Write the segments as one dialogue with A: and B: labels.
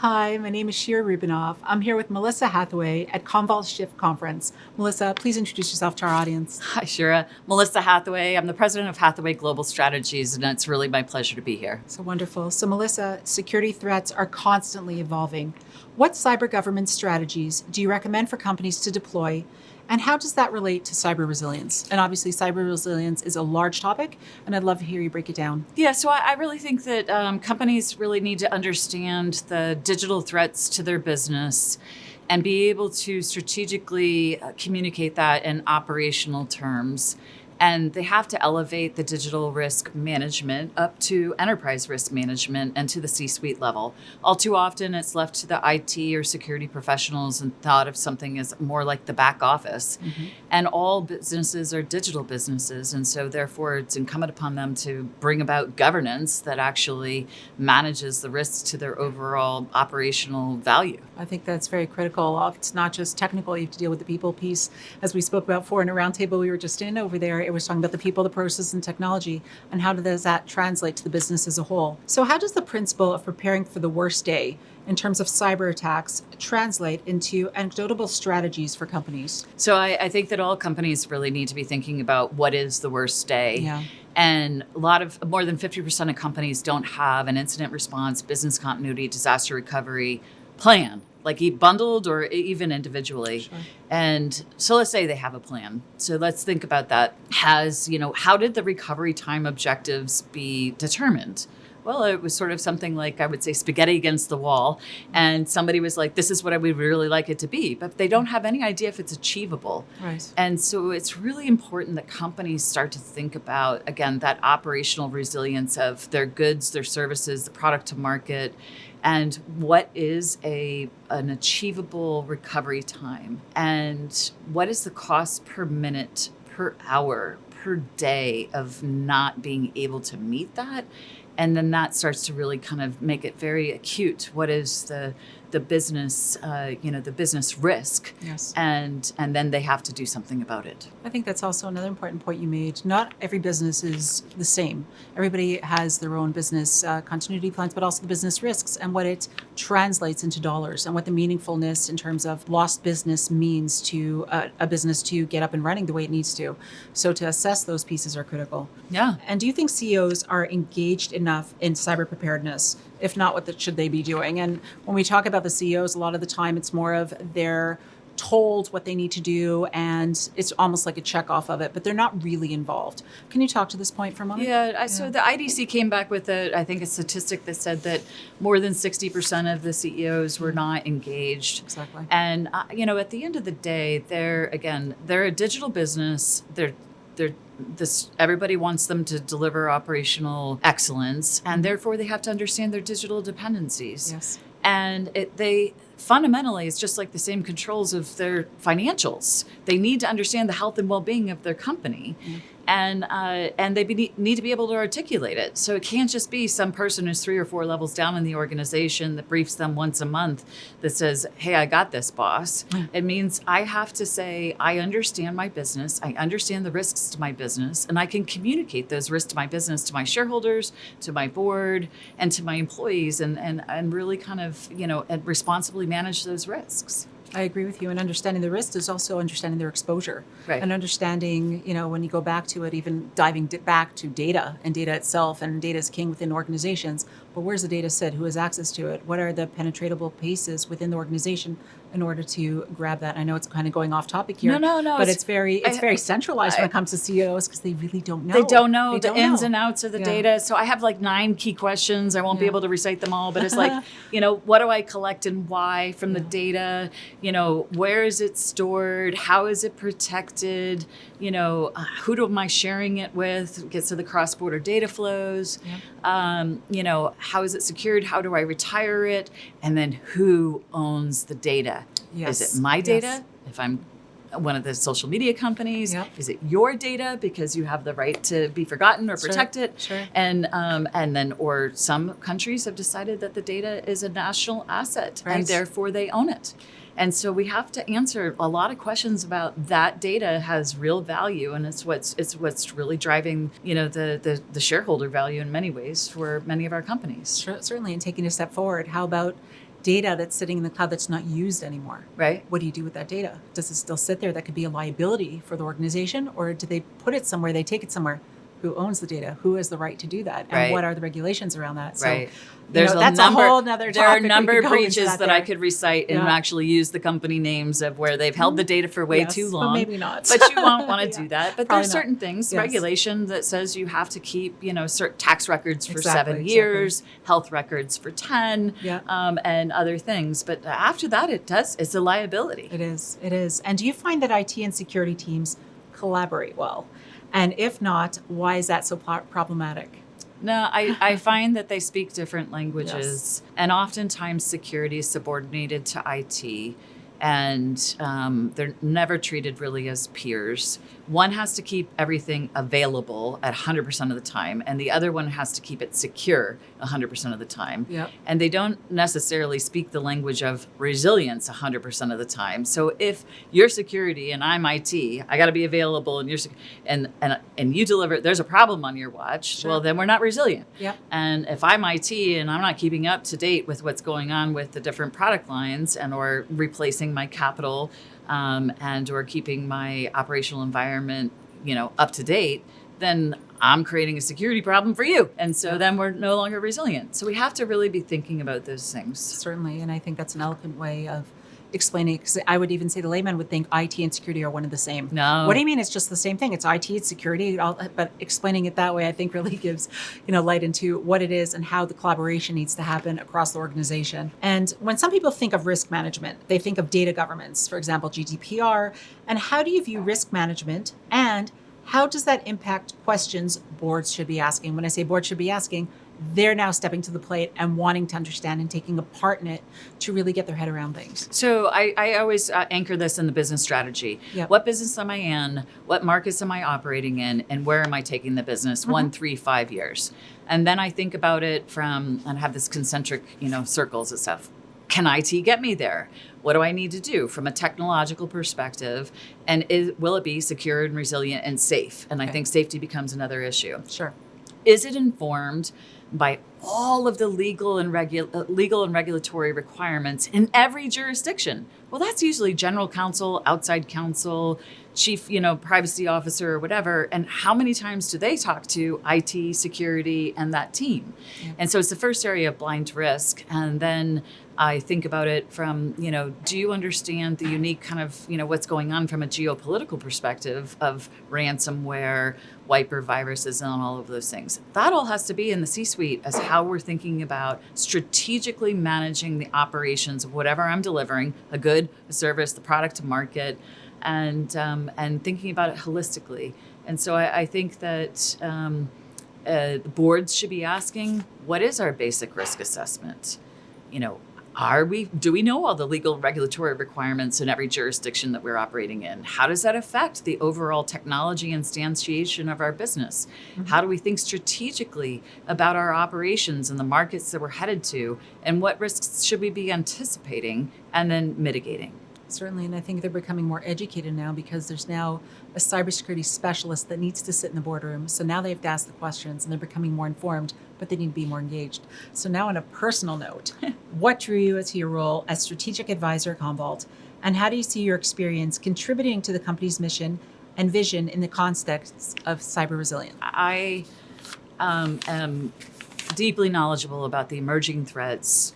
A: Hi, my name is Shira Rubinoff. I'm here with Melissa Hathaway at Commvault Shift Conference. Melissa, please introduce yourself to our audience.
B: Hi, Shira. Melissa Hathaway. I'm the president of Hathaway Global Strategies, and it's really my pleasure to be here.
A: So wonderful. So Melissa, security threats are constantly evolving. What cyber governance strategies do you recommend for companies to deploy? And how does that relate to cyber resilience? And obviously, cyber resilience is a large topic, and I'd love to hear you break it down.
B: Yeah, so I really think that companies really need to understand the digital threats to their business and be able to strategically communicate that in operational terms. And they have to elevate the digital risk management up to enterprise risk management and to the C-suite level. All too often, it's left to the IT or security professionals and thought of something as more like the back office. Mm-hmm. And all businesses are digital businesses. And so therefore, it's incumbent upon them to bring about governance that actually manages the risks to their overall operational value.
A: I think that's very critical. It's not just technical, you have to deal with the people piece. As we spoke about before in a roundtable we were just in over there, it was talking about the people, the process, and technology, and how does that translate to the business as a whole. So how does the principle of preparing for the worst day in terms of cyber attacks translate into anecdotal strategies for companies?
B: So I think that all companies really need to be thinking about what is the worst day.
A: Yeah.
B: And more than 50% of companies don't have an incident response, business continuity, disaster recovery plan, like bundled or even individually.
A: Sure.
B: And so let's say they have a plan. So let's think about that. How did the recovery time objectives be determined? Well, it was sort of something like, I would say, spaghetti against the wall. And somebody was like, this is what I would really like it to be. But they don't have any idea if it's achievable.
A: Right.
B: And so it's really important that companies start to think about, again, that operational resilience of their goods, their services, the product to market, and what is an achievable recovery time? And what is the cost per minute, per hour, per day of not being able to meet that? And then that starts to really kind of make it very acute. What is the business, the business risk?
A: Yes.
B: And then they have to do something about it.
A: I think that's also another important point you made. Not every business is the same. Everybody has their own business continuity plans, but also the business risks and what it translates into dollars and what the meaningfulness in terms of lost business means to a business to get up and running the way it needs to. So to assess those pieces are critical.
B: Yeah.
A: And do you think CEOs are engaged enough in cyber preparedness? If not, what should they be doing? And when we talk about the CEOs, a lot of the time it's more of they're told what they need to do and it's almost like a check off of it, but they're not really involved. Can you talk to this point for a moment?
B: Yeah, so the IDC came back with I think a statistic that said that more than 60% of the CEOs were not engaged.
A: Exactly.
B: And, at the end of the day, they're a digital business. Everybody wants them to deliver operational excellence, and therefore they have to understand their digital dependencies.
A: Yes.
B: And they fundamentally, it's just like the same controls of their financials. They need to understand the health and well-being of their company. Mm. And they need to be able to articulate it. So it can't just be some person who's 3 or 4 levels down in the organization that briefs them once a month that says, hey, I got this, boss. Mm. It means I have to say, I understand my business. I understand the risks to my business, and I can communicate those risks to my business, to my shareholders, to my board, and to my employees, and really kind of, and responsibly manage those risks.
A: I agree with you. And understanding the risk is also understanding their exposure.
B: Right.
A: And understanding, when you go back to it, even diving back to data and data itself, and data is king within organizations. But where's the data sit? Who has access to it? What are the penetratable pieces within the organization in order to grab that? I know it's kind of going off topic here.
B: No.
A: But it's very centralized when it comes to CEOs because they really don't know.
B: They don't know the ins and outs of the data. So I have like 9 key questions. I won't be able to recite them all, but it's like, what do I collect and why from the data? Where is it stored? How is it protected? Who am I sharing it with? Gets to the cross-border data flows. Yeah. How is it secured? How do I retire it? And then who owns the data?
A: Yes.
B: Is it my data?
A: Yes.
B: If I'm one of the social media companies,
A: Yep.
B: Is it your data because you have the right to be forgotten or protect it?
A: Sure.
B: And then, or some countries have decided that the data is a national asset,
A: Right.
B: and therefore they own it. And so we have to answer a lot of questions about that data has real value, and it's what's really driving the shareholder value in many ways for many of our companies.
A: Certainly, and taking a step forward, how about data that's sitting in the cloud that's not used anymore.
B: Right.
A: What do you do with that data? Does it still sit there? That could be a liability for the organization, or do they put it somewhere, they take it somewhere? Who owns the data? Who has the right to do that? And
B: Right.
A: what are the regulations around that?
B: Right.
A: So, that's a whole nother topic.
B: There are a
A: We
B: number
A: could
B: of
A: go into
B: breaches that I could recite and
A: Yeah.
B: actually use the company names of where they've held the data for way
A: Yes,
B: too
A: but
B: long.
A: maybe not.
B: But you won't want to
A: Yeah.
B: do that. But
A: Probably
B: there's
A: not.
B: certain things,
A: Yes.
B: regulation that says you have to keep, certain tax records for
A: Exactly,
B: 7 years, health records for 10,
A: Yeah.
B: and other things. But after that, it's a liability.
A: It is. It is. And do you find that IT and security teams collaborate well? And if not, why is that so problematic?
B: No, I find that they speak different languages, and oftentimes security is subordinated to IT, and they're never treated really as peers. One has to keep everything available at 100% of the time, and the other one has to keep it secure 100% of the time.
A: Yep.
B: And they don't necessarily speak the language of resilience 100% of the time. So if you're security and I'm IT, I got to be available, and and you deliver. There's a problem on your watch.
A: Sure.
B: Well, then we're not resilient.
A: Yep.
B: And if I'm IT and I'm not keeping up to date with what's going on with the different product lines or replacing my capital and or keeping my operational environment, up to date, then I'm creating a security problem for you. And so then we're no longer resilient. So we have to really be thinking about those things.
A: Certainly. And I think that's an eloquent way of explaining it, because I would even say the layman would think IT and security are one and the same.
B: No.
A: What do you mean? It's just the same thing. It's IT, it's security, but explaining it that way, I think really gives, light into what it is and how the collaboration needs to happen across the organization. And when some people think of risk management, they think of data governance, for example, GDPR. And how do you view risk management, and how does that impact questions boards should be asking? When I say boards should be asking, they're now stepping to the plate and wanting to understand and taking a part in it to really get their head around things.
B: So I always anchor this in the business strategy.
A: Yep.
B: What business am I in? What markets am I operating in? And where am I taking the business 1, 3, 5 years? And then I think about it and have this concentric, circles and stuff. Can IT get me there? What do I need to do from a technological perspective? And will it be secure and resilient and safe? And I think safety becomes another issue.
A: Sure.
B: Is it informed by all of the legal and regulatory requirements in every jurisdiction? Well, that's usually general counsel, outside counsel, chief, privacy officer or whatever. And how many times do they talk to IT, security, and that team? Yeah. And so it's the first area of blind risk. And then I think about it from, do you understand the unique kind of, what's going on from a geopolitical perspective of ransomware, wiper viruses, and all of those things? That all has to be in the C-suite as how we're thinking about strategically managing the operations of whatever I'm delivering, a good, a service, the product to market, and thinking about it holistically. And so I think that the boards should be asking, what is our basic risk assessment? Do we know all the legal regulatory requirements in every jurisdiction that we're operating in? How does that affect the overall technology instantiation of our business? Mm-hmm. How do we think strategically about our operations and the markets that we're headed to? And what risks should we be anticipating and then mitigating?
A: Certainly, and I think they're becoming more educated now, because there's now a cybersecurity specialist that needs to sit in the boardroom. So now they have to ask the questions, and they're becoming more informed, but they need to be more engaged. So now, on a personal note, what drew you to your role as strategic advisor at Commvault, and how do you see your experience contributing to the company's mission and vision in the context of cyber resilience?
B: I am deeply knowledgeable about the emerging threats,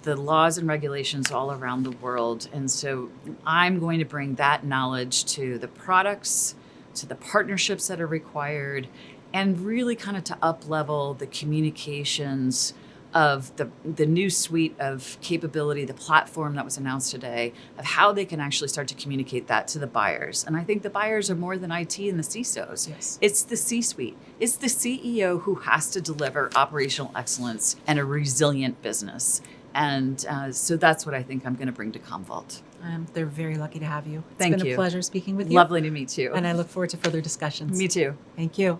B: the laws and regulations all around the world. And so I'm going to bring that knowledge to the products, to the partnerships that are required, and really kind of to up-level the communications of the new suite of capability, the platform that was announced today, of how they can actually start to communicate that to the buyers. And I think the buyers are more than IT and the CISOs.
A: Yes.
B: It's the C-suite. It's the CEO who has to deliver operational excellence and a resilient business. And so that's what I think I'm going to bring to Commvault.
A: They're very lucky to have you.
B: Thank you.
A: It's been a pleasure speaking with you.
B: Lovely to meet you.
A: And I look forward to further discussions.
B: Me too.
A: Thank you.